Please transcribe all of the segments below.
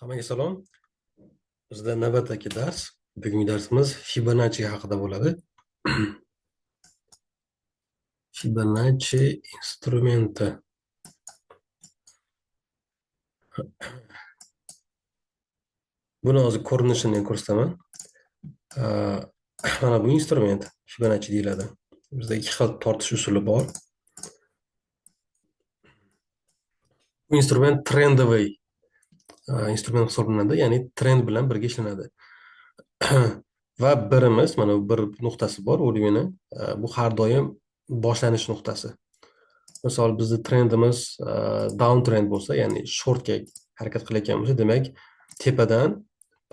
Hammaga salom. Bizda navbatdagi dars. Bugungi darsimiz Fibonacci haqida bo'ladi. Fibonacci instrumenti. Buni hozir ko'rinishini ko'rsataman. Mana bu instrument Fibonacci deyiladi. Bizda ikki xil tortish usuli bor. Bu instrument trendoviy instrument hisoblanadi, ya'ni trend bilan birga ishlanadi. Va birimiz, mana bu bir nuqtasi bor, o'rgini. Bu har doim boshlanish nuqtasi. Misol bizni trendimiz down trend bo'lsa, ya'ni shortga harakat qilayotgan bo'lsa, demak tepadan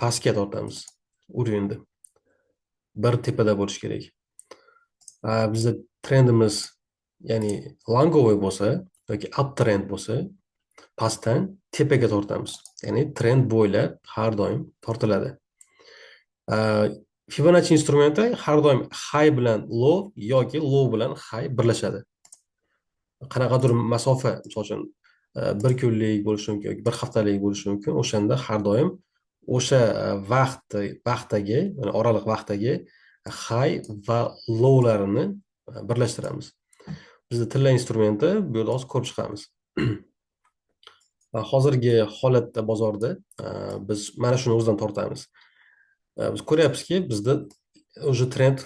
pastga tortamiz urinni. Bir tepada bo'lishi kerak. Bizda trendimiz ya'ni longovoy bo'lsa yoki up trend bo'lsa, pastdan tepaga tortamiz. Ya'ni trend bo'ylab har doim tortiladi. Fibonacci instrumenti har doim high bilan low yoki low bilan high birlashadi. Qanaqadir masofa, misol uchun bir kunlik bo'lishi mumkin yoki bir haftalik bo'lishi mumkin. O'shanda har doim o'sha vaqtdagi, ya'ni oraliq vaqtdagi high va lowlarini birlashtiramiz. Bizda tilla instrumenti bu yerda hozir ko'rib chiqamiz. Hozirgi holatda bozorda biz mana shuni o'zidan tortamiz. Biz ko'ryapmizki, bizda o'sha trend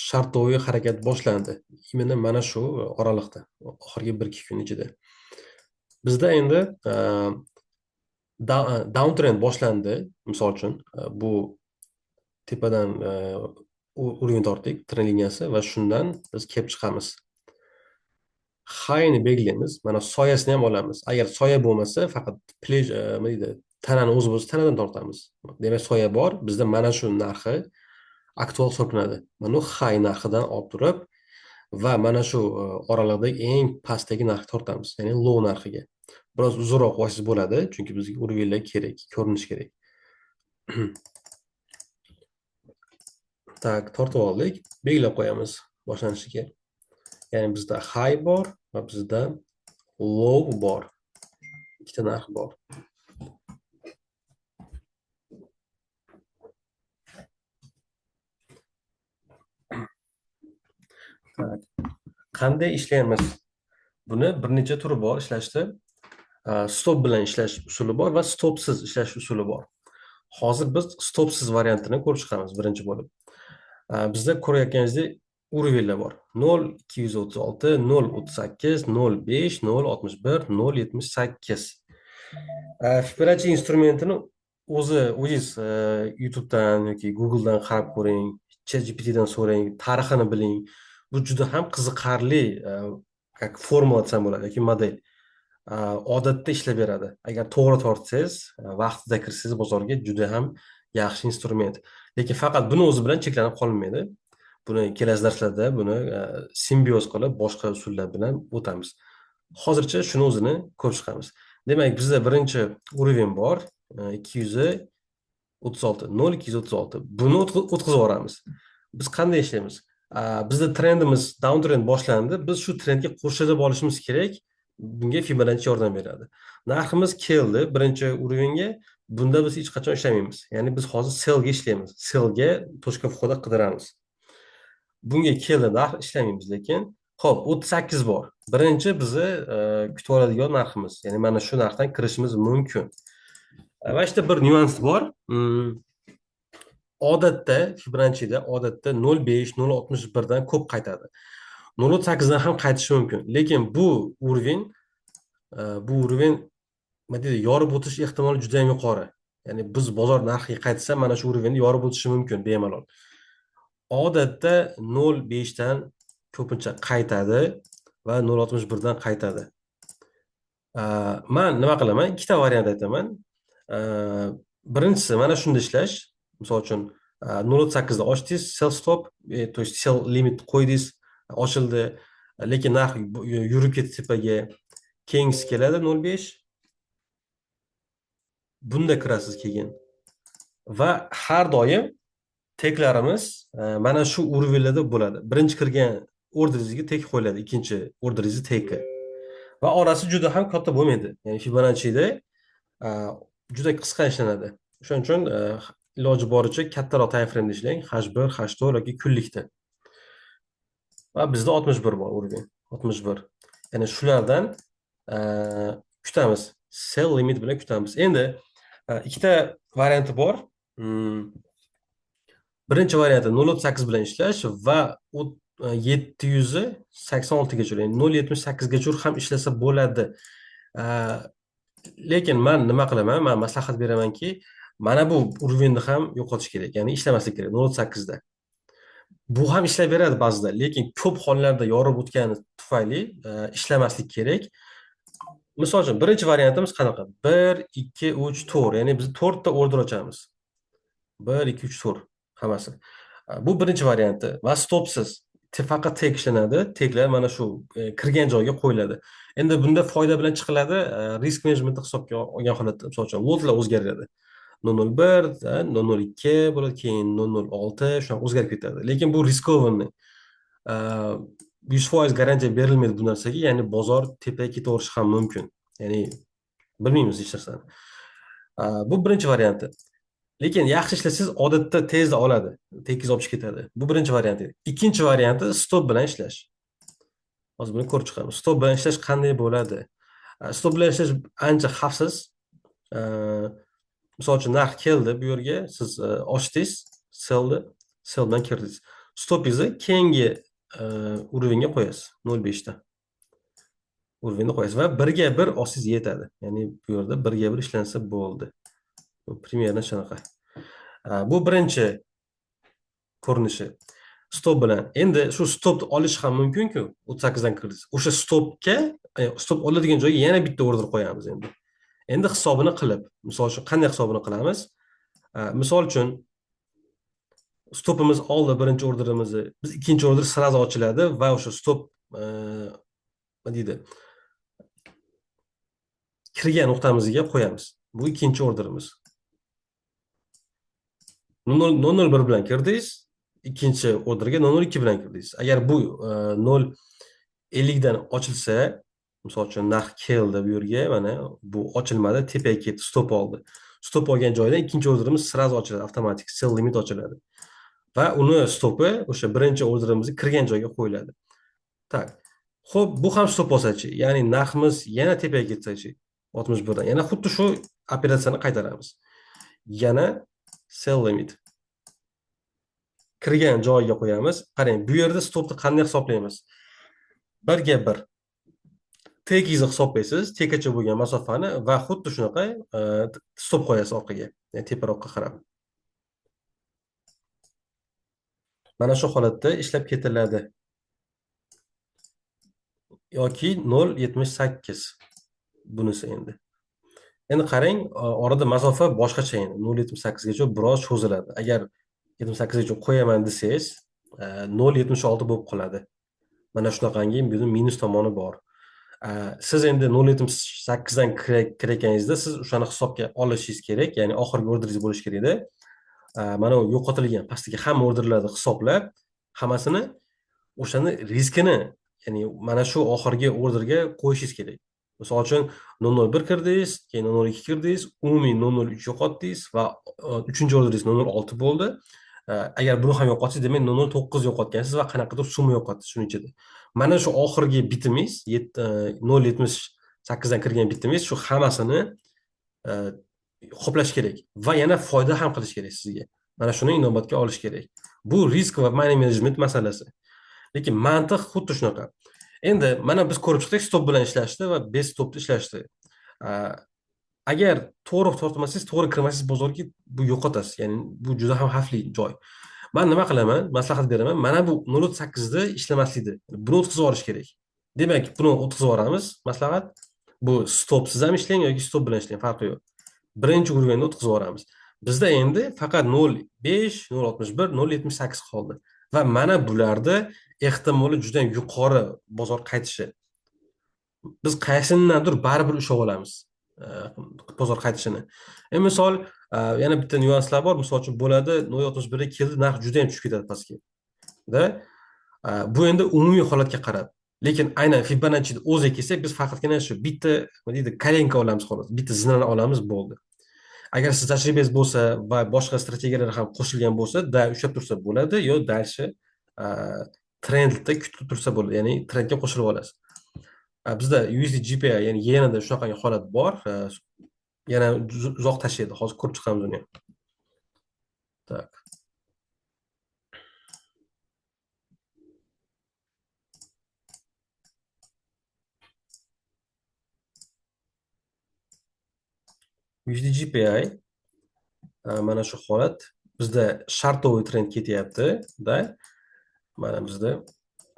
shartnoviy harakat boshlandi. Именно mana shu oraliqda, oxirgi 1-2 kun ichida. Bizda endi down trend boshlandi. Misol uchun bu tepadan o'rin tortdik, trend liniyasi va shundan biz kelib chiqamiz. Highni belgilaymiz. Mana soyasini ham olamiz. Agar soya bo'lmasa, faqat nima deydi, tanani o'zi bo'lsa, tanadan tortamiz. Demak, soya bor. Bizda mana shu narxi aktual hisoblanadi. Mana high narxidan olib turib va mana shu oraliqdagi eng pastdagi narxni tortamiz, ya'ni low narxiga. Biroz uzunroq vaqt bo'ladi, chunki bizga urg'iylar kerak, ko'rinish kerak. Tak, tortib oldik. Belgilab qo'yamiz boshlanishiga. Ya'ni bizda high bor va bizda low bor. Ikkita narx bor. Tak. Qanday ishlaymiz? Buni bir necha turi bor ishlashda. Stop bilan ishlash usuli bor va stopsiz ishlash usuli bor. Hozir biz stopsiz variantini ko'rib chiqamiz birinchi bo'lib. Bizda ko'rayotganingizdek urvellar bor. 0,236, 0,38, 0,5, 0,61, 0,78. Fibonacci instrumentini o'zingiz YouTube'dan yoki Google'dan qarab ko'ring, ChatGPT'dan so'rang, tarixini biling. Bu juda ham qiziqarli formula desam bo'ladi yoki model. Odatda ishlab beradi. Agar to'g'ri tortsangiz, vaqtida kirsangiz bozorga juda ham yaxshi instrument. Lekin faqat buni o'zi bilan cheklanib qolmaydi. Buni kelasi darslarda buni simbioz qilib boshqa usullar bilan o'tamiz. Hozircha shuni o'zini ko'rib chiqamiz. Demak, bizda birinchi uровень bor, 236, 0,236. Buni o'tkazib yuboramiz. Biz qanday ishlaymiz? Bizda trendimiz down trend boshlandi. Biz shu trendga qo'shilib olishimiz kerak. Bunga Fibonacci yordam beradi. Narximiz keldi birinchi uровеньga. Bunda biz hech qachon ishlamaymiz. Ya'ni biz hozir sellga ishlaymiz. Sellga точка входа qidiramiz. Bunga keldi narx ishlamaymiz, lekin xo'p, 38 bor. Birinchi bizni kutib oladigan narximiz. Ya'ni mana shu narxdan kirishimiz mumkin. Va işte bir nyuans bor. Odatda Fibonacci'da 0,5, 0,61 dan ko'p qaytadi. 0,8 dan ham qaytishi mumkin. Lekin bu уровень nima deydi, yorib o'tish ehtimoli juda ham yuqori. Ya'ni biz bozor narxiga qaytsa, mana shu уровеньni yorib o'tishi mumkin bemalol. Odatda 0,5 dan ko'pincha qaytadi va 0,61 dan qaytadi. Men nima qilaman? Ikkita variant aytaman. Birinchisi mana shunda ishlash. Misol uchun 0,8 da ochdingiz, sell stop, то есть sell limit qo'ydingiz, ochildi, lekin narx yurib ketdi tepaga, keyingisi keladi 0,5. Bunda kirasiz keyin. Va har doim teklarimiz mana shu urvellarda bo'ladi. Birinchi kirgan orderingizga tek qo'yiladi, ikkinchi orderingizga teki. Va orasi juda ham katta bo'lmaydi. Ya'ni Fibonacci'da juda qisqa ishlanadi. Shuning uchun iloji boricha kattaroq time frame ishlang, H1, H4 yoki kunlikda. Va bizda 61 bor uровень. 61. Ya'ni shulardan e, kutamiz. Sell limit bilan kutamiz. Endi ikkita varianti bor. Hmm, Birinchi varianti 0.8 bilan ishlash va 786 gacha, ya'ni 0.78 gacha ham ishlasa bo'ladi. E, Lekin man nima qilaman? Man maslahat beramanki, mana bu уровеньni ham yo'qotish kerak. Ya'ni ishlamaslik kerak 0.8 da. Bu ham ishlayveradi ba'zida, lekin ko'p hollarda yorib o'tgani tufayli ishlamaslik kerak. Misol uchun birinchi variantimiz qanaqa? 1 2 3 4, ya'ni biz 4 ta order ochamiz. 1 2 3 4 hammasi. Bu birinchi varianti va stopsiz. Faqat tek ishlanadi. Teklar mana shu kirgan joyga qo'yiladi. Endi bunda foyda bilan chiqiladi, risk menejmentni hisobga olgan holatda, misol uchun lotlar o'zgaradi. 001, 002 bo'ladi, keyin 006 shunaqa o'zgarib ketadi. Lekin bu riskovanniy. 100% garantiya berilmaydi bu narsaga, ya'ni bozor tepaga ketaverishi ham mumkin. Ya'ni bilmaymiz hech narsani. Bu birinchi varianti. Lekin yaxshi ishlasangiz odatda tezda oladi, tekiz olib chiqib ketadi. Bu birinchi varianti. Ikkinchi varianti stop bilan ishlash. Hozir buni ko'rib chiqamiz. Stop bilan ishlash qanday bo'ladi? Stop bilan ishlash ancha xavfsiz. Misol uchun narx keldi bu yerga, siz ochdingiz, sell bilan kirdingiz. Stopingizni keyingi уровеньga qo'yasiz, 0.5 da. Уровеньni qo'yasiz va 1 ga 1 olsangiz yetadi. Ya'ni bu yerda 1 ga 1 ishlansa bo'ldi. Примерно shunaqa. Bu birinchi ko'rinishi. Stop bilan. Endi shu stopni olish ham mumkin-ku, 38 dan kirdingiz. O'sha stopga, stop oladigan joyga yana bitta order qo'yamiz endi. Endi hisobini qilib, misol uchun qanday hisobini qilamiz? Misol uchun stopimiz oldi birinchi orderimizni, biz ikkinchi order sirazi ochiladi va o'sha stop nima deydi? Kirgan nuqtamizga qo'yamiz. Bu ikkinchi orderimiz. 001 bilan kirdingiz, ikkinchi orderga 002 bilan kirdingiz. Agar bu 0.50 dan ochilsa, misol uchun narx keldi bu yerga, mana bu ochilmadi, tepaga ketdi, stop oldi. Stop olgan joydan ikkinchi orderimiz sirazi ochiladi, avtomatik sell limit ochiladi. Va uni stopi o'sha birinchi orderimizga kirgan joyga qo'yiladi. Tak. Xo'p, bu ham stop bo'lsa-chi, ya'ni narximiz yana tepaga ketsa-chi, 61 dan. Yana xuddi shu operatsiyani qaytaramiz. Yana sell limit. Kirgan joyiga qo'yamiz. Qarang, bu yerda stopni qanday hisoblaymiz? 1 ga 1. Tekingizni hisoblaysiz, tekacha bo'lgan masofani va xuddi shunaqa stop qo'yasiz orqaga, ya'ni teparoqqa qarab. Mana shu holatda ishlab ketiladi. Yoki 0.78 bunisi endi. Endi qarang, orada masofa boshqacha endi. 0.78 gacha biroz cho'ziladi. Agar 78 gacha qo'yaman desangiz, 0.76 bo'lib qoladi. Mana shunaqangi bu minus tomoni bor. Siz endi 0.78 dan kirayotganingizda siz o'shani hisobga olishingiz kerak, ya'ni oxirgi orderingiz bo'lishi kerak-da. Mana u yo'qotilgan pastdagi hamma orderlarni hisoblab, hammasini o'shani riskini, ya'ni mana shu oxirgi orderga qo'yishingiz kerak. Misol uchun 0.1 kirdingiz, keyin 0.2 kirdingiz, umumiy 0.3 yo'qotdingiz va 3-orderingiz 0.6 bo'ldi. Agar buni ham yo'qotsangiz, demak 0.9 yo'qotgansiz va qanaqadir summa yo'qotdingiz shuning ichida. Mana shu oxirgi bitimiz 0.78 dan kirgan bitimiz shu hammasini qoplash kerak va yana foyda ham qilish kerak sizga. Mana shuni inobatga olish kerak. Bu risk va money management masalasi. Lekin mantiq xuddi shunaqa. Endi mana biz ko'rib chiqdik, stop bilan ishlashdi va bez stopda ishlashdi. Agar to'g'ri tortmasangiz, to'g'ri kirmasangiz bozorga, bu yo'qotasiz. Ya'ni bu juda ham xavfli joy. Men nima qilaman? Maslahat beraman. Mana bu 0.8 da ishlamaslikda. Buni o'tkazib yuborish kerak. Demak, buni o'tkazib yuboramiz. Maslahat. Bu stopsiz ham ishlang yoki stop bilan ishlang, farqi yo'q. Birinchi urovni o'tkazib yuboramiz. Bizda endi faqat 0.5, 0.61, 0.78 qoldi. Va mana bularda ehtimoli juda yuqori bozor qaytishi. Biz qaysinindandir baribir ushlab olamiz bozor qaytishini. Misol yana bitta nyuanslar bor. Misol uchun bo'ladi 0.61 ga keldi, narx juda ham tushib ketadi pastga. Bu endi umumiy holatga qarab. Lekin aynan Fibonacci'da o'ziga kelsak, biz faqatgina shu bitta, nima deydi, kolenka olamiz xolos. Bitta zinani olamiz, bo'ldi. Agar siz tajribangiz bo'lsa va boshqa strategiyalar ham qo'shilgan bo'lsa, da ushlab tursa bo'ladi, yo dalshi a, trendda kutib tursa bo'ladi, ya'ni trendga qo'shilib olasiz. Bizda USD GPI, ya'ni yenada shunaqangi holat bor. Yana uzoq tashlaydi. Hozir ko'rib chiqamiz uni ham. Tak. USD GPI mana shu holat bizda shartoviy trend ketyapti-da. Mana bizda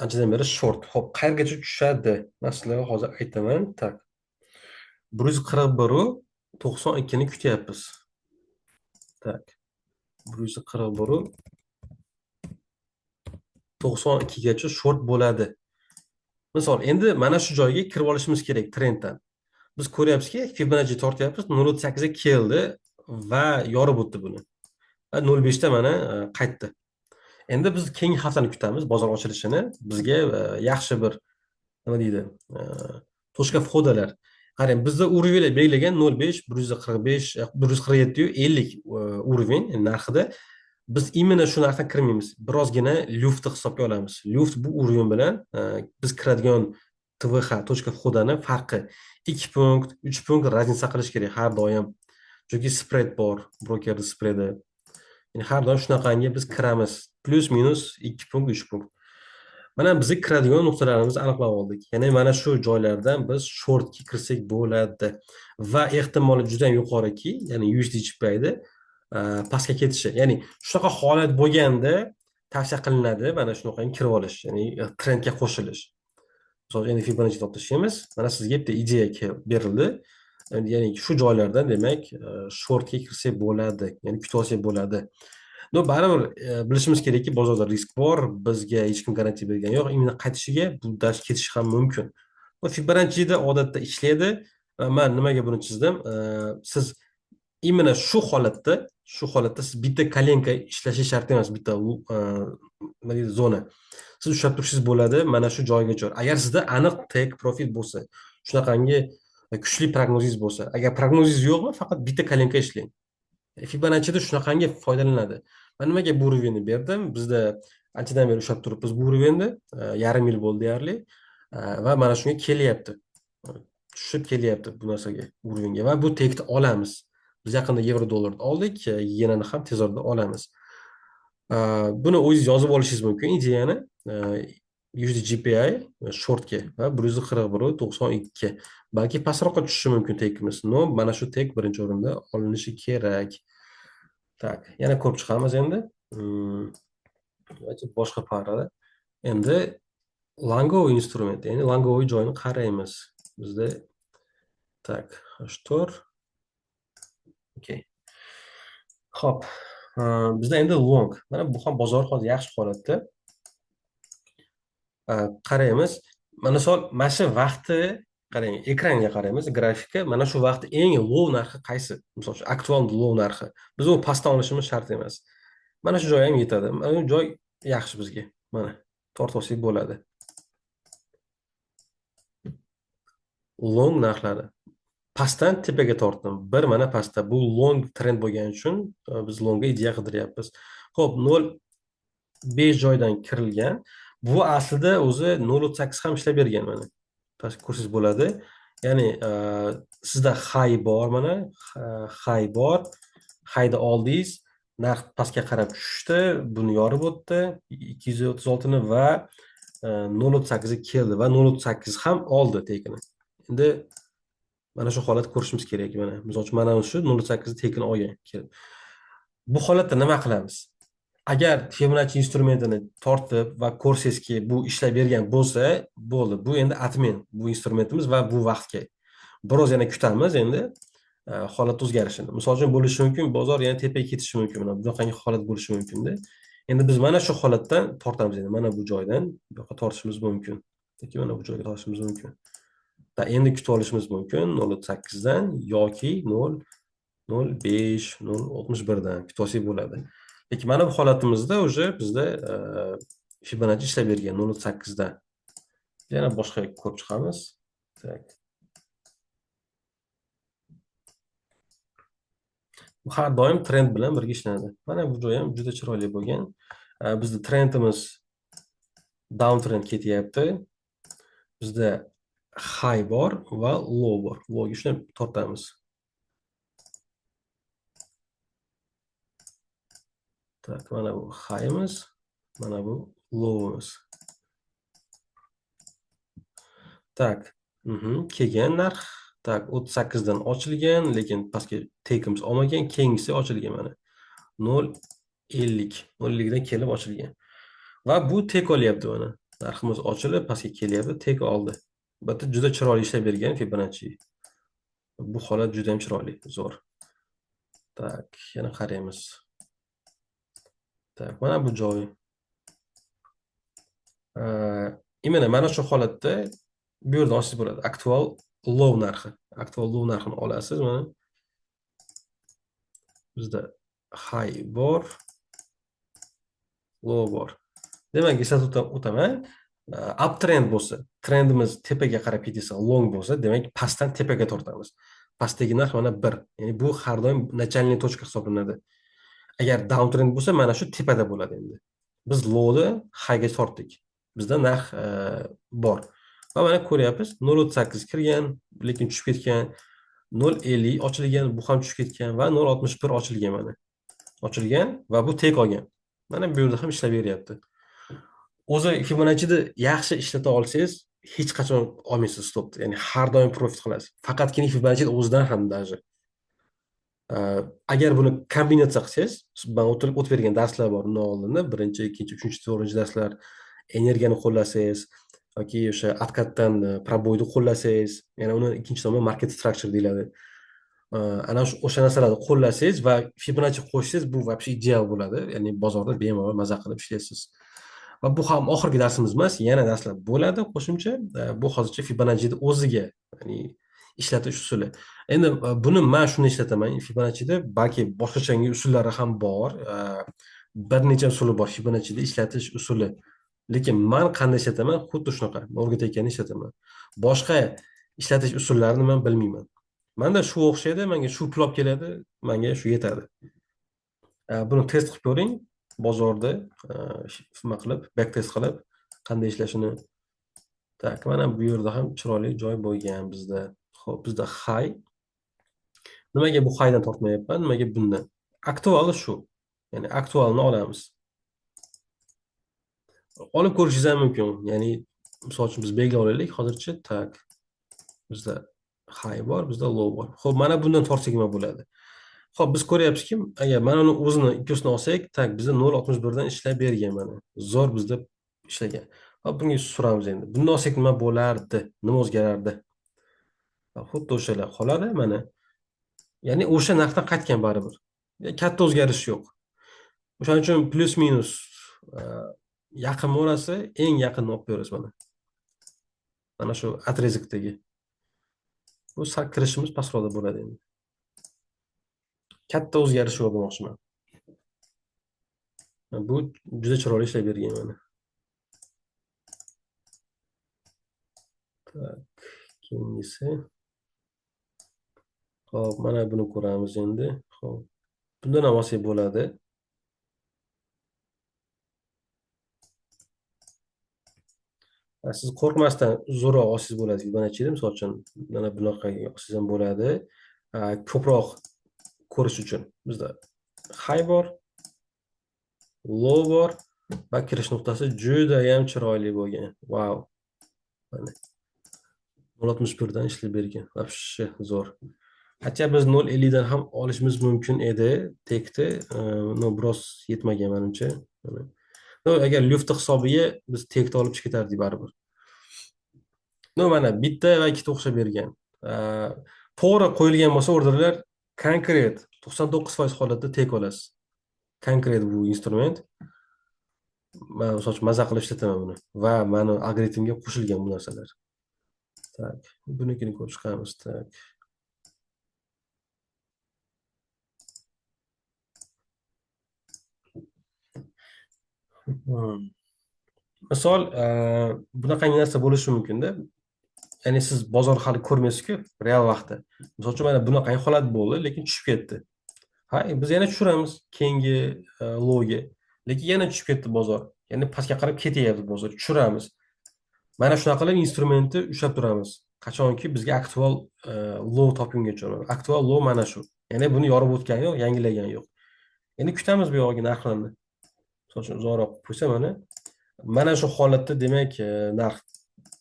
anchadan beri short. Xo'p, qayergacha tushadi? Masalan, hozir aytaman. Tak. 141.92 ni kutyapmiz. Tak. 141.92gacha short bo'ladi. Misol, endi mana shu joyga kirib olishimiz kerak trenddan. Biz ko'ryapmizki, Fibonacci tortyapmiz, 0.8 ga keldi va yorib o'tdi buni. Va 0.5 da mana qaytdi. Endi biz keyingi haftani kutamiz, bozor ochilishini. Bizga yaxshi bir nima deydi, to'shqa fodalar. Qarang, bizda уровень belgilagan 0.5, 145, 147 50 уровень narxida. Biz imенно shu narxdan kirmaymiz. Birozgina lyuftni hisobga olamiz. Lyuft bu уровень bilan biz kiradigan TVH to'shqa foydani farqi 2 punkt, 3 punkt raznica qilish kerak har doim. Chunki spread bor, brokerning spredi. Ya'ni har doim shunaqangi biz kiramiz. Plus minus 2 punkt, 3 punkt. Mana bizga kiradigan nuqtalarimizni aniqlab oldik. Ya'ni mana shu joylardan biz shortga kirsak bo'ladi va ehtimoli juda ham yuqoriki, ya'ni USD/GPIda pastga ketishi. Ya'ni shunaqa holat bo'lganda tavsiya qilinadi mana shunaqangi kirib olish, ya'ni trendga qo'shilish. Misol uchun endi Fibonacci toptashimiz. Mana sizga bitta ideya berildi. Ya'ni shu joylardan demak shortga kirsak bo'ladi, ya'ni kutib olsak bo'ladi. No, baribir bilishimiz kerakki, bozorda risk bor, bizga hech kim garantiya bergani yo'q. Imенно qaytishiga bu dars ketishi ham mumkin. Bu Fibonacci'da odatda ishlaydi. Men nimaga buni chizdim? Siz imенно shu holatda siz bitta kolenka ishlashi shart emas, bitta nima deydi, zona. Siz ushlab turishingiz bo'ladi mana shu joygacha. Agar sizda aniq take profit bo'lsa, shunaqangi kuchli prognozingiz bo'lsa. Agar prognozingiz yo'qmi, faqat bitta kolenka ishlang. Fibonacci'da shunaqangi foydalanadi. Men nimaga bu urovni berdim? Bizda anchadan beri ushlab turibmiz bu urovni, yarim yil bo'ldi deyarli. Va mana shunga kelyapti. Tushib kelyapti bu narsaga, urovga va bu tekni olamiz. Biz yaqinda yevro dollarni oldik, yenani ham tez orada olamiz. Buni o'zingiz yozib olishingiz mumkin ideyani. USD GPI shortga va 141.92. Balki pastroqqa tushishi mumkin tekimiz. No, mana shu tek birinchi o'rinda olinishi kerak. Tak, yana ko'rib chiqamiz endi. Boshqa parada. Endi langoviy instrument, ya'ni langoviy joyini qaraymiz. Bizda tak, H4. Okay. Xo'p, bizda endi long. Mana bu ham bozor hozir yaxshi holatda. Qaraymiz. Mana shu vaqtni qarang, ekranga qaraymiz, grafikka. Mana shu vaqtda eng low narxi qaysi? Misol uchun aktual low narxi. Biz uni pastdan olishimiz shart emas. Mana shu joy ham yetadi. Mana bu joy yaxshi bizga. Mana tortib olsak bo'ladi. Long narxlari pastdan tepaga tortdim. Bir mana pastda. Bu long trend bo'lgani uchun biz longga ideya qidiryapmiz. Xo'p, 0.5 joydan kirilgan. Bu aslida o'zi 0.8 ham ishlab bergan mana. Ko'rsangiz bo'ladi. Ya'ni sizda high bor mana, high bor. High'da oldingiz, narx pastga qarab tushdi, buni yorib o'tdi 236 ni va 0.8 ga keldi va 0.8 ham oldi tekini. Endi mana shu holat ko'rishimiz kerak mana. Misol uchun mana shu 0.8 tekin olgan. Bu holatda nima qilamiz? Agar Fibonacci instrumentini tortib va ko'rsangizki, bu ishlab bergan bo'lsa, bo'ldi. Bu endi atmen bu instrumentimiz va bu vaqtga. Biroz yana kutamiz endi holat o'zgarishini. Misol uchun bo'lishi mumkin, bozor yana tepaga ketishi mumkin. Bunaqangi holat bo'lishi mumkin-da. Endi biz mana shu holatdan tortamiz endi. Mana bu joydan bu yoqqa tortishimiz mumkin. Yoki mana bu joyga tortishimiz mumkin. Endi kutib olishimiz mumkin 0.8 dan yoki 0.05, 0.61 dan kutib olsak bo'ladi. Lekin mana bu holatimizda уже bizda Fibonacci ishlab bergan 0.8 dan. Yana boshqa ko'rib chiqamiz. Tak. har doim trend bilan birga ishlanadi. Mana bu joyi ham juda chiroyli bo'lgan. Bizda trendimiz down trend ketyapti. Bizda high bor va low bor. Lowga shuni tortamiz. Tak, mana bu high'imiz, mana bu low'imiz. Tak. Kelgan narx. Tak, 38 dan ochilgan, lekin pastga tekimiz olmagan, keyingisi ochilgan mana. 0.50. 0.50 dan kelib ochilgan. Va bu tek olyapti mana. Narximiz ochilib, pastga kelyapti, tek oldi. Albatta juda chiroyli ishlab bergan Fibonacci. Bu holat juda ham chiroyli, zo'r. Tak, yana qaraymiz. Tak, mana bu joy. Imana mana shu holatda bu yerdan olsangiz bo'ladi. Aktual low narxi. Aktual low narxini olasiz mana. Bizda high bor, low bor. Demak, eslatib o'taman. Uptrend bo'lsa, trendimiz tepaga qarab ketsa, long bo'lsa, demak pastdan tepaga tortamiz. Pastdagi narx mana 1. Ya'ni bu har doim начальный точка hisoblanadi. Agar downtrend bo'lsa, mana shu tepada bo'ladi endi. Biz lowni highga tortdik. Bizda narx bor. Va mana ko'ryapmiz, 0.38 kirgan, lekin tushib ketgan. 0.50 ochilgan, bu ham tushib ketgan va 0.61 ochilgan mana. Ochilgan va bu tek olgan. Mana bu yerda ham ishlab beryapti. O'zi Fibonacci'da yaxshi ishlata olsangiz, hech qachon olmaysiz stopni. Ya'ni har doim profit qilasiz. Faqatgina Fibonacci'da o'zidan ham даже. Agar buni kombinatsiya qilsangiz, man o'tib bergan darslar bor undan oldinda, 1-chi, 2-chi, 3-chi, 4-chi darslar, energiyani qo'llasangiz yoki o'sha откатdan proboyni qo'llasangiz, yana uni ikkinchi tomoni market structure deyiladi. Ana o'sha narsalarni qo'llasangiz va Fibonacci qo'shsangiz, bu вообще ideal bo'ladi. Ya'ni bozorda bemalol maza qilib ishlaysiz. Va bu ham oxirgi darsimiz emas, yana darslar bo'ladi qo'shimcha. Bu hozircha Fibonacci'da o'ziga, ya'ni ishlatish usuli. Endi buni men shuni ishlataman Fibonacci'da, balki boshqacha usullari ham bor. Bir necha usuli bor Fibonacci'da ishlatish usuli. Lekin men qanday ishlataman, xuddi shunaqa, o'rgatayotganini ishlataman. Boshqa ishlatish usullarini men bilmayman. Menda shu o'xshaydi, menga shu plop keladi, menga shu yetadi. Buni test qilib ko'ring, bozorda nima qilib, back test qilib, qanday ishlashini. Tak, mana bu yerda ham chiroyli joy bo'lgan bizda. Xo'p, bizda high. Nimaga bu highdan tortmayapman? Nimaga bundan? Aktuali shu. Ya'ni aktualni olamiz. Olib ko'rishingiz ham mumkin. Ya'ni misol uchun biz belgilab olaylik, hozircha tak. Bizda high bor, bizda low bor. Xo'p, mana bundan tortsak nima bo'ladi? Xo'p, biz ko'ryapmizki, agar mana uni o'zini ikkisini olsak, tak, bizda 0.61 dan ishlab bergan mana. Zo'r bizda ishlagan. Hop, bunga suramiz endi. Bundan olsak nima bo'lardi? Nima o'zgarardi? Xuddi o'shalar qoladi mana. Ya'ni o'sha narxdan qaytgan baribir. Katta o'zgarish yo'q. O'shaning uchun plus minus yaqin orasi eng yaqinni olib beramiz mana. Mana shu отрезокdagi. Bu sal kirishimiz pastroqda bo'ladi endi. Katta o'zgarish yo'q demoqchiman. Bu juda chiroyli ishlab bergan mana. Tak, keyingisi. Xo'p, mana buni ko'ramiz endi. Xo'p. Bundan ham olsak bo'ladi. Siz qo'rqmasdan zo'roq olsangiz bo'ladi Fibonacci'da, misol uchun mana bunaqa olsangiz ham bo'ladi. Ko'proq ko'rish uchun bizda high bor, low bor va kirish nuqtasi juda ham chiroyli bo'lgan. Wow. Mana 0.61 dan ishlab bergan. Вообще zo'r. Hatto biz 0.50 dan ham olishimiz mumkin edi, tekni, no biroz yetmagan menimcha. No, agar lyufti hisobiga biz tekni olib chiqib ketardik baribir. No, mana bitta va ikkita o'xshab bergan. To'g'ri qo'yilgan bo'lsa orderlar konkret 99% holatda tek olasiz. Konkret bu instrument. Men misol uchun maza qilib ishlataman buni va meni algoritmga qo'shilgan bu narsalar. Tak, bunikini ko'rib chiqamiz. Tak. Misol, bunaqangi narsa bo'lishi mumkin-da. Ya'ni siz bozor hali ko'rmaysiz-ku real vaqtda. Misol uchun mana bunaqangi holat bo'ldi, lekin tushib ketdi. Ha, biz yana tushiramiz keyingi loga. Lekin yana tushib ketdi bozor. Ya'ni pastga qarab ketyapti bozor. Tushiramiz. Mana shunaqa qilib instrumentni ushlab turamiz. Qachonki bizga aktual low topgungacha. Aktual low mana shu. Ya'ni buni yorib o'tgani yo'q, yangilagan yo'q. Endi kutamiz bu yog'iga narxlarni. Misol uchun uzoqroq qo'ysa mana shu holatda demak narx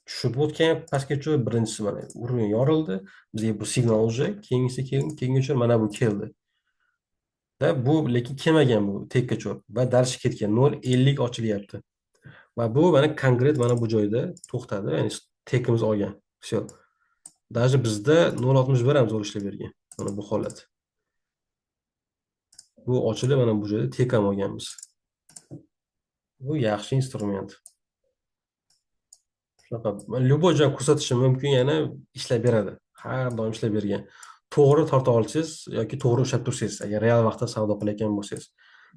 tushib o'tgan pastga tushib birinchisi mana uровень yorildi. Bizga bu signal уже keyingisi keyingi mana bu keldi. Da bu lekin kelmagan bu tekka cho'p va darshi ketgan 0,50 ochilyapti. Va bu mana konkret mana bu joyda to'xtadi. Ya'ni tekimiz olgan. Все. Даже bizda 0,61 ham zo'r ishlab bergan. Mana bu holat. Bu ochilib mana bu joyda tek ham olganmiz. Bu yaxshi instrument. Shunaqa любой joy ko'rsatishi mumkin, yana ishlab beradi. Har doim ishlab bergan. To'g'ri torta olsangiz yoki to'g'ri ushlab tursangiz, agar real vaqtda savdo qilayotgan bo'lsangiz.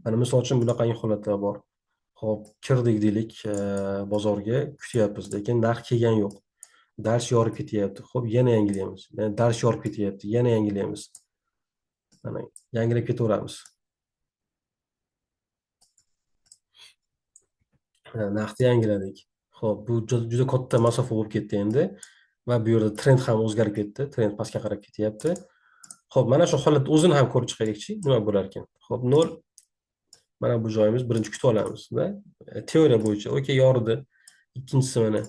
Mana misol uchun bunaqangi holatlar bor. Xo'p, kirdik deylik, bozorga kutyapmiz, lekin narx kelgan yo'q. Dars yorib ketyapti. Xo'p, yana yangilaymiz. Yani dars yorib ketyapti, yana yangilaymiz. Mana yangilab ketaveramiz. Narxni yangiladik. Xo'p, bu juda katta masofa bo'lib ketdi endi va bu yerda trend ham o'zgarib ketdi. Trend pastga qarab ketyapti. Xo'p, mana shu holatni o'zini ham ko'rib chiqaylikchi, nima bo'lar ekan. Xo'p, 0 mana bu joyimiz birinchi kutib olamiz va teoriya bo'yicha okey yordi. Ikkinchisi mana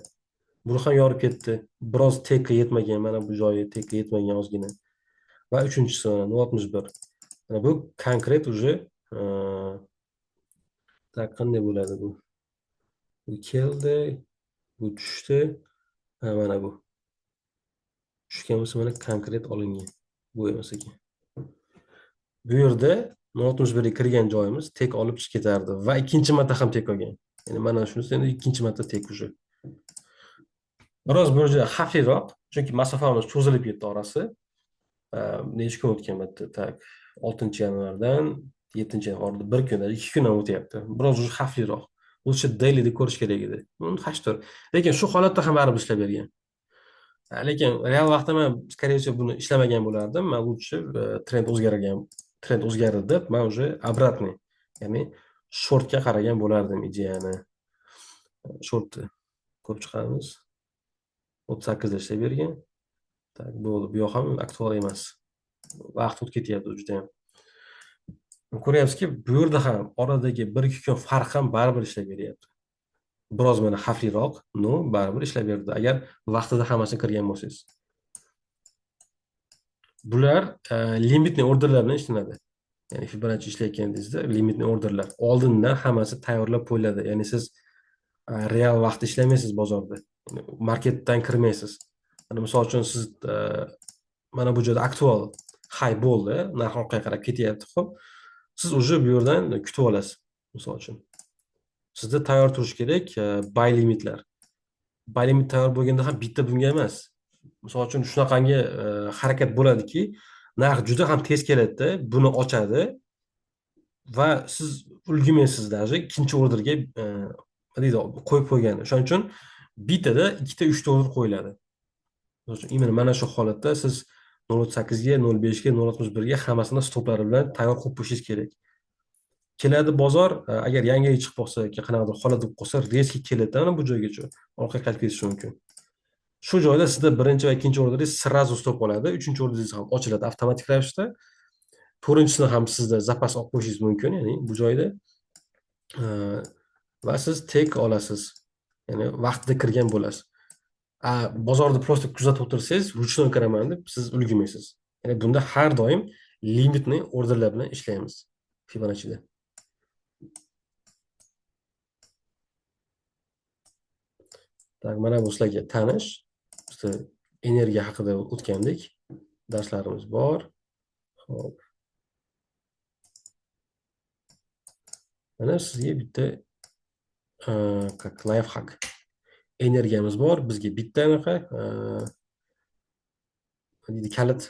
buni ham yorib ketdi. Biroz tekka yetmagan, mana bu joyi tekka yetmagan ozgina. Va uchinchisi mana 0,61. Mana bu konkret уже tak qanday bo'ladi bu? Bu keldi, bu tushdi. Mana bu. Tushgan bo'lsa mana konkret olingan. Bu emas ekan. Bu yerda 0,61 ga kirgan joyimiz tek olib chiqib ketardi va ikkinchi marta ham tek olgan. Ya'ni mana shunisi endi ikkinchi marta tek уже. Biroz bu yerda xavfliroq, chunki masofamiz cho'zilib ketdi orasi. Necha kun o'tgan bitta tak 6 yanvardan 7 yanvarda bir kunda 2 kun ham o'tyapti. Biroz уже xavfliroq. O'sha dailyda ko'rish kerak edi. 8 lekin shu holatda ham baribir ishlab bergan. Lekin real vaqtda men скорее всего buni ishlamagan bo'lardim. Men лучше trend o'zgargan, trend o'zgardi deb men уже обратный, ya'ni shortga qaragan bo'lardim ideyani. Shortni ko'p chiqamiz. 38 da ishlab bergan. Tak, bo'ldi. Bu yoq ham aktual emas. Vaqt o'tib ketyapti juda ham. Ko'ryapsizki, bu yerda ham oradagi 1-2 kun farq ham baribir ishlab beryapti. Biroz mana xavfliroq, no, baribir ishlab berdi. Agar vaqtida hammasini kirgan bo'lsangiz. Bular limitli orderlar bilan ishlanadi. Ya'ni Fibonacci ishlayotganingizda limitli orderlar oldindan hammasi tayyorlab qo'yiladi. Ya'ni siz real vaqtda ishlamaysiz bozorda. Marketdan kirmaysiz. Mana misol uchun siz mana bu joyda aktual high bo'ldi, narx orqaga qarab ketyapti, xo'p. Siz уже bu yerdan kutib olasiz. Misol uchun sizda tayyor turish kerak buy limitlar. Buy limit tayyor bo'lganda ham bitta bunga emas. Misol uchun shunaqangi harakat bo'ladiki, narx juda ham tez keladida, buni ochadi va siz ulgurmaysiz даже ikkinchi orderga nima deydi, qo'yib qo'ygan. Shuning uchun bittada 2-3 ta order qo'yiladi. Именно mana shu holatda siz 0,8 ga, 0,5 ga, 0,61 ga hammasini stoplari bilan tayyor qilib qo'yishingiz kerak. Keladi bozor, agar yangi chiqib qolsa yoki qanaqadir holat bo'lib qolsa, reski keladi mana bu joygacha. Orqaga qaytib ketishi mumkin. Shu joyda sizda birinchi va ikkinchi orderingiz sразу stop oladi, uchinchi orderingiz ham ochiladi avtomatik ravishda. To'rtinchisini ham sizda zapas olib qo'yishingiz mumkin, ya'ni bu joyda va siz tek olasiz. Ya'ni vaqtida kirgan bo'lasiz. Bozorda просто kuzatib o'tirsangiz, ruchnoy kiraman deb siz ulgurmaysiz. Ya'ni bunda har doim limitni orderlar bilan ishlaymiz Fibonacci'da. Tak, mana bu sizlarga tanish. Bizda energiya haqida o'tgandik. Darslarimiz bor. Xo'p. Mana sizga bitta как lifehack. Energiyamiz bor, bizga bitta anaqa kalit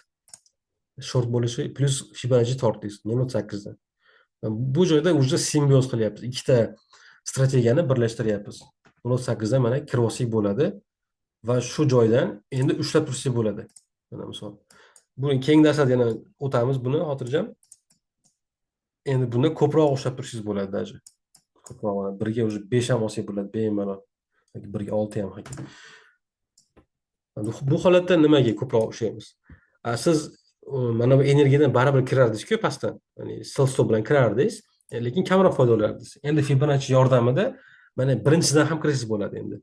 short bo'lishi plus Fibonacci tortingiz 0,8 dan. Bu joyda уже simbioz qilyapmiz. Ikkita strategiyani birlashtiryapmiz. 0,8 dan mana kirib olsak bo'ladi va shu joydan endi ushlab tursak bo'ladi. Mana misol. Buni keyingi darslarda yana o'tamiz buni xotirjam. Endi bunda ko'proq o'xshab turishingiz bo'ladi даже. Ko'proq birga уже 5 ham olsak bo'ladi bemalol. Yoki birga 6 ham hoki. Bu holatda nimaga ko'proq o'xshaymiz? Siz mana bu energiyadan baribir kirardingiz-ku pastdan. Ya'ni sil stop bilan kirardingiz, lekin kamroq foyda olardingiz. Endi Fibonacci yordamida mana birinchisidan ham kirishingiz bo'ladi endi.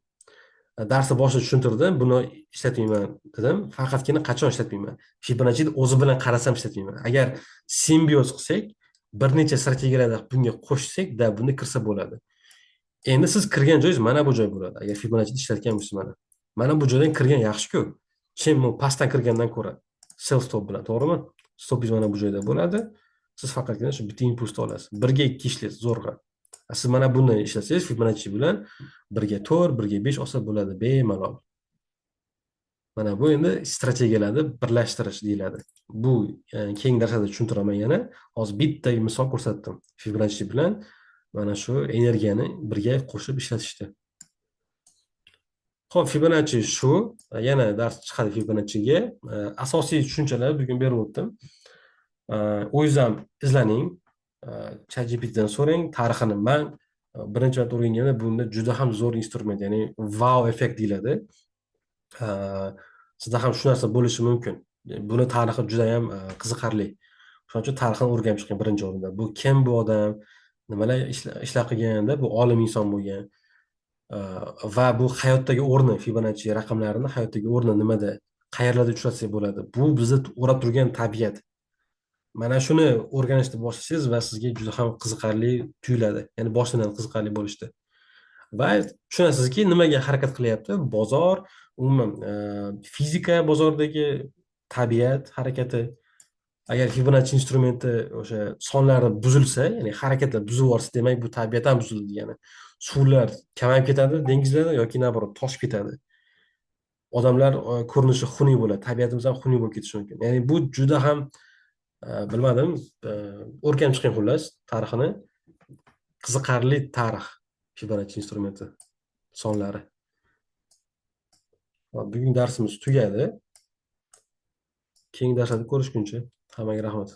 Darsni boshida tushuntirdim, buni ishlatmayman dedim. Faqatgina qachon ishlatmayman? Fibonacci'ni o'zi bilan qarasam ishlatmayman. Agar simbioz qilsak, bir necha strategiyalarni bunga qo'shsak, bunda kirsa bo'ladi. Endi siz kirgan joyingiz mana bu joy bo'ladi. Agar Fibonacci'ni ishlatgan bo'lsangiz mana. Mana bu joydan kirgan yaxshi-ku. Chem bu pastdan kirgandan ko'ra. Sell stop bilan, to'g'rimi? Stopingiz mana bu joyda bo'ladi. Siz faqatgina shu bitta impulsni olasiz. 1 ga 2 ishlaysiz zo'rg'a. Siz mana bunday ishlasangiz Fibonacci bilan 1 ga 4, 1 ga 5 olsa bo'ladi bemalol. Mana bu endi strategiyalarni birlashtirish deyiladi. Bu keyingi darslarda tushuntiraman yana. Hozir bitta misol ko'rsatdim. Fibonacci bilan mana shu energiyani birga qo'shib ishlatishdi. Xo'p, Fibonacci shu. Yana dars chiqadi Fibonacciga. Asosiy tushunchalar bugun berib o'tdim. O'zingiz ham izlaning. ChatGPTdan so'rang, tarixini man birinchi marta o'rganganda bunda juda ham zo'r instrument, ya'ni wow effekt deyiladi. Sizda ham shu narsa bo'lishi mumkin. Buni tarixi juda ham qiziqarli. Shuning uchun tarixni o'rganib chiqing birinchi o'rinda. Bu kim bu odam? Nimalar ishlar qilganda bu olim inson bo'lgan. Va bu hayotdagi o'rni Fibonacci raqamlarini hayotdagi o'rni nimada, qayerlarda uchratsak bo'ladi. Bu bizni o'rab turgan tabiat. Mana shuni o'rganishni boshlaysiz va sizga juda ham qiziqarli tuyuladi. Ya'ni boshidan qiziqarli bo'lishdi. Va tushunasizki, nimaga harakat qilyapti bozor, umuman fizika bozordagi tabiat harakati. Agar Fibonacci instrumenti o'sha sonlari buzilsa, ya'ni harakatlar buzib yuborsa, demak bu tabiat ham buzildi degani. Suvlar kamayib ketadi dengizlarda yoki naborot toshib ketadi. Odamlar ko'rinishi xunuk bo'ladi, tabiatimiz ham xunuk bo'lib ketishi mumkin. Ya'ni bu juda ham bilmadim, o'rganib chiqing xullas tarixini. Qiziqarli tarix Fibonacci instrumenti sonlari. Bugun darsimiz tugadi. Keyingi darslarda ko'rishguncha hammaga rahmat.